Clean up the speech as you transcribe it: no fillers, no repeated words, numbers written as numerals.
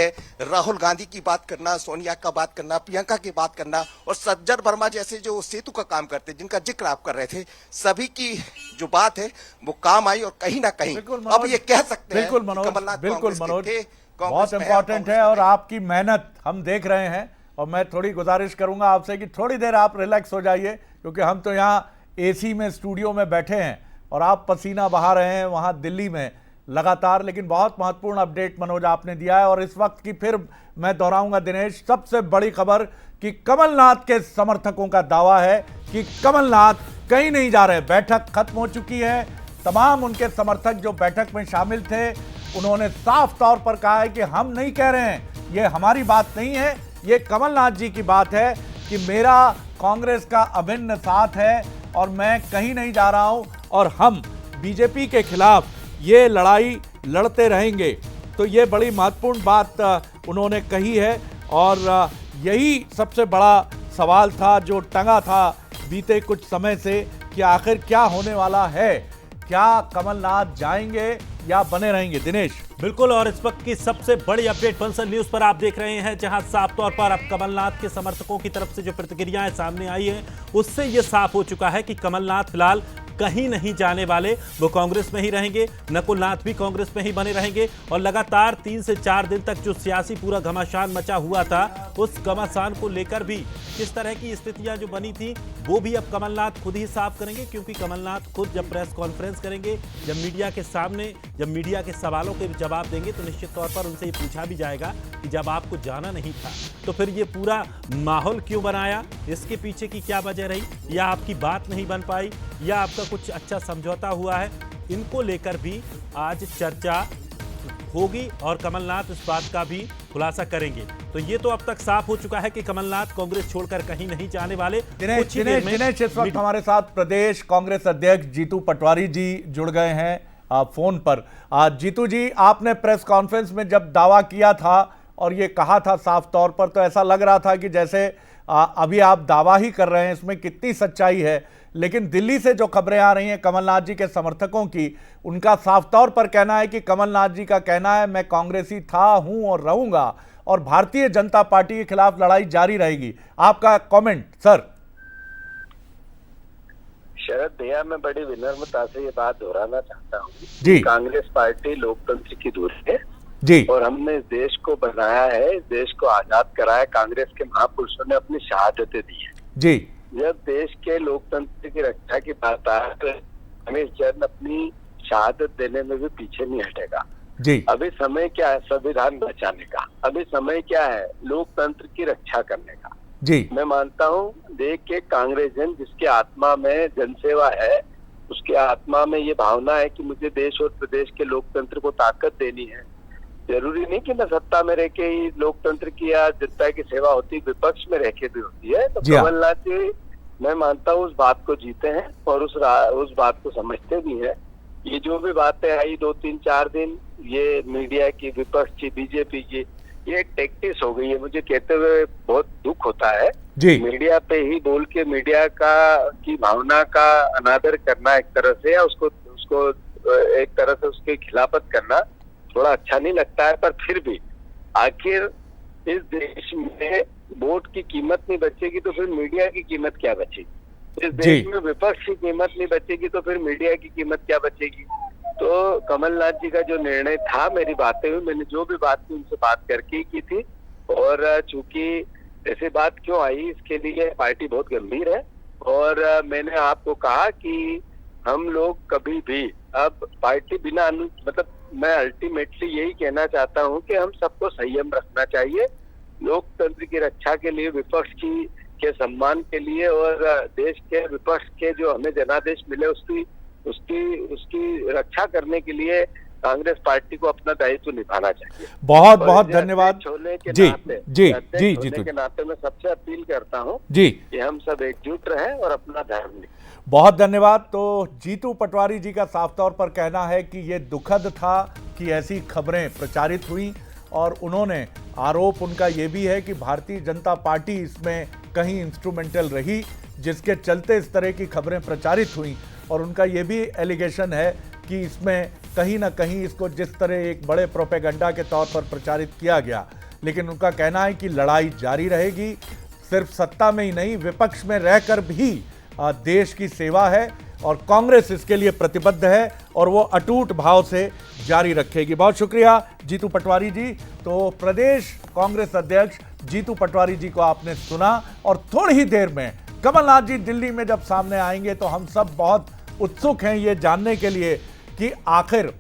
राहुल गांधी की बात करना, सोनिया का बात करना, प्रियंका की बात करना और सज्जन वर्मा जैसे जो सेतु का काम करते जिनका जिक्र आप कर रहे थे, सभी की जो बात है वो काम आई और कहीं ना कहीं अब ये कह सकते हैं बिल्कुल कि मनोज, कमलनाथ बिल्कुल कांग्रेस के मनोज, थे, बहुत कांग्रेस में है इंपॉर्टेंट है और आपकी मेहनत हम देख रहे हैं। और मैं थोड़ी गुजारिश करूंगा आपसे कि थोड़ी देर आप रिलैक्स हो जाइए, क्योंकि हम तो यहाँ एसी में स्टूडियो में बैठे हैं और आप पसीना बहा रहे हैं वहाँ दिल्ली में लगातार। लेकिन बहुत महत्वपूर्ण अपडेट मनोज आपने दिया है और इस वक्त की फिर मैं दोहराऊंगा दिनेश, सबसे बड़ी खबर कि कमलनाथ के समर्थकों का दावा है कि कमलनाथ कहीं नहीं जा रहे। बैठक खत्म हो चुकी है। तमाम उनके समर्थक जो बैठक में शामिल थे उन्होंने साफ तौर पर कहा है कि हम नहीं कह रहे हैं, ये हमारी बात नहीं है, ये कमलनाथ जी की बात है कि मेरा कांग्रेस का अभिन्न साथ है और मैं कहीं नहीं जा रहा हूं और हम बीजेपी के खिलाफ ये लड़ाई लड़ते रहेंगे। तो ये बड़ी महत्वपूर्ण बात उन्होंने कही है और यही सबसे बड़ा सवाल था जो टंगा था बीते कुछ समय से कि आखिर क्या होने वाला है, क्या कमलनाथ जाएंगे या बने रहेंगे। दिनेश बिल्कुल, और इस वक्त की सबसे बड़ी अपडेट बंसल न्यूज पर आप देख रहे हैं, जहां साफ तौर पर अब कमलनाथ के समर्थकों की तरफ से जो प्रतिक्रियाएं सामने आई है उससे यह साफ हो चुका है कि कमलनाथ फिलहाल कहीं नहीं जाने वाले, वो कांग्रेस में ही रहेंगे। नकुलनाथ भी कांग्रेस में ही बने रहेंगे और लगातार 3 से 4 दिन तक जो सियासी पूरा घमासान मचा हुआ था, उस घमासान को लेकर भी किस तरह की स्थितियां जो बनी थी वो भी अब कमलनाथ खुद ही साफ करेंगे। क्योंकि कमलनाथ खुद जब प्रेस कॉन्फ्रेंस करेंगे, जब मीडिया के सामने, जब मीडिया के सवालों के जवाब देंगे, तो निश्चित तौर पर उनसे ये पूछा भी जाएगा कि जब आपको जाना नहीं था तो फिर ये पूरा माहौल क्यों बनाया, इसके पीछे की क्या वजह रही, या आपकी बात नहीं बन पाई, या आपका कुछ अच्छा समझौता हुआ है। इनको लेकर भी आज चर्चा होगी और कमलनाथ इस बात का भी खुलासा करेंगे। तो ये तो अब तक साफ हो चुका है कि कमलनाथ कांग्रेस छोड़कर कहीं नहीं जाने वाले। दिनेश इस वक्त हमारे साथ प्रदेश कांग्रेस अध्यक्ष जीतू पटवारी जी जुड़ गए हैं फोन पर। जीतू जी, आपने प्रेस कॉन्फ्रेंस में जब दावा किया था और ये कहा था साफ तौर पर, तो ऐसा लग रहा था कि जैसे अभी आप दावा ही कर रहे हैं, इसमें कितनी सच्चाई है। लेकिन दिल्ली से जो खबरें आ रही हैं कमलनाथ जी के समर्थकों की, उनका साफ तौर पर कहना है कि कमलनाथ जी का कहना है मैं कांग्रेसी था, हूं और रहूंगा और भारतीय जनता पार्टी के खिलाफ लड़ाई जारी रहेगी। आपका कमेंट सर। शरद भैया, मैं बड़ी विनम्रता से ये बात दोहराना चाहता हूँ जी, कांग्रेस पार्टी लोकतंत्र की धुरी है जी, और हमने इस देश को बनाया है, इस देश को आजाद कराया। कांग्रेस के महापुरुषों ने अपनी शहादतें दी है जी। जब देश के लोकतंत्र की रक्षा की बात आए तो रमेश जैन अपनी शहादत देने में भी पीछे नहीं हटेगा जी। अभी समय क्या है संविधान बचाने का, अभी समय क्या है लोकतंत्र की रक्षा करने का जी। मैं मानता हूँ देख के कांग्रेस जन जिसके आत्मा में जनसेवा है, उसके आत्मा में ये भावना है कि मुझे देश और प्रदेश के लोकतंत्र को ताकत देनी है। जरूरी नहीं कि मैं सत्ता में रह के ही लोकतंत्र की या जनता की सेवा होती, विपक्ष में रह के भी होती है। तो कमलनाथ जी, मैं मानता हूँ उस बात को जीते हैं और उस बात को समझते भी हैं। ये जो भी बातें आई 2, 3, 4 दिन, ये मीडिया की, विपक्ष की, बीजेपी की, ये एक टैक्टिस हो गई है। मुझे कहते हुए बहुत दुख होता है जी। मीडिया पे ही बोल के मीडिया की भावना का अनादर करना एक तरह से, या उसको एक तरह से उसके खिलाफत करना थोड़ा अच्छा नहीं लगता है। पर फिर भी आखिर इस देश में वोट की कीमत नहीं बचेगी तो फिर मीडिया की कीमत क्या बचेगी। इस देश में विपक्ष की कीमत नहीं बचेगी तो फिर मीडिया की कीमत क्या बचेगी। तो कमलनाथ जी का जो निर्णय था, मेरी बातें हुई, मैंने जो भी बात की उनसे बात करके ही की थी। और चूंकि ऐसी बात क्यों आई, इसके लिए पार्टी बहुत गंभीर है। और मैंने आपको कहा कि हम लोग कभी भी अब पार्टी बिना मतलब मैं अल्टीमेटली यही कहना चाहता हूं कि हम सबको संयम रखना चाहिए लोकतंत्र की रक्षा के लिए, विपक्ष के सम्मान के लिए और देश के विपक्ष के जो हमें जनादेश मिले उसकी रक्षा करने के लिए कांग्रेस पार्टी को अपना दायित्व निभाना चाहिए। बहुत बहुत धन्यवाद जी जी जी जी के नाते मैं सबसे अपील करता हूँ जी कि हम सब एकजुट रहें और अपना ध्यान दें। बहुत धन्यवाद। तो जीतू पटवारी जी का साफ तौर पर कहना है कि ये दुखद था कि ऐसी खबरें प्रचारित हुई और उन्होंने आरोप उनका ये भी है कि भारतीय जनता पार्टी इसमें कहीं इंस्ट्रूमेंटल रही, जिसके चलते इस तरह की खबरें प्रचारित हुई। और उनका ये भी एलिगेशन है कि इसमें कहीं ना कहीं इसको जिस तरह एक बड़े प्रोपेगेंडा के तौर पर प्रचारित किया गया, लेकिन उनका कहना है कि लड़ाई जारी रहेगी, सिर्फ सत्ता में ही नहीं विपक्ष में रहकर भी देश की सेवा है और कांग्रेस इसके लिए प्रतिबद्ध है और वो अटूट भाव से जारी रखेगी। बहुत शुक्रिया जीतू पटवारी जी। तो प्रदेश कांग्रेस अध्यक्ष जीतू पटवारी जी को आपने सुना और थोड़ी ही देर में कमलनाथ जी दिल्ली में जब सामने आएंगे तो हम सब बहुत उत्सुक हैं ये जानने के लिए कि आखिर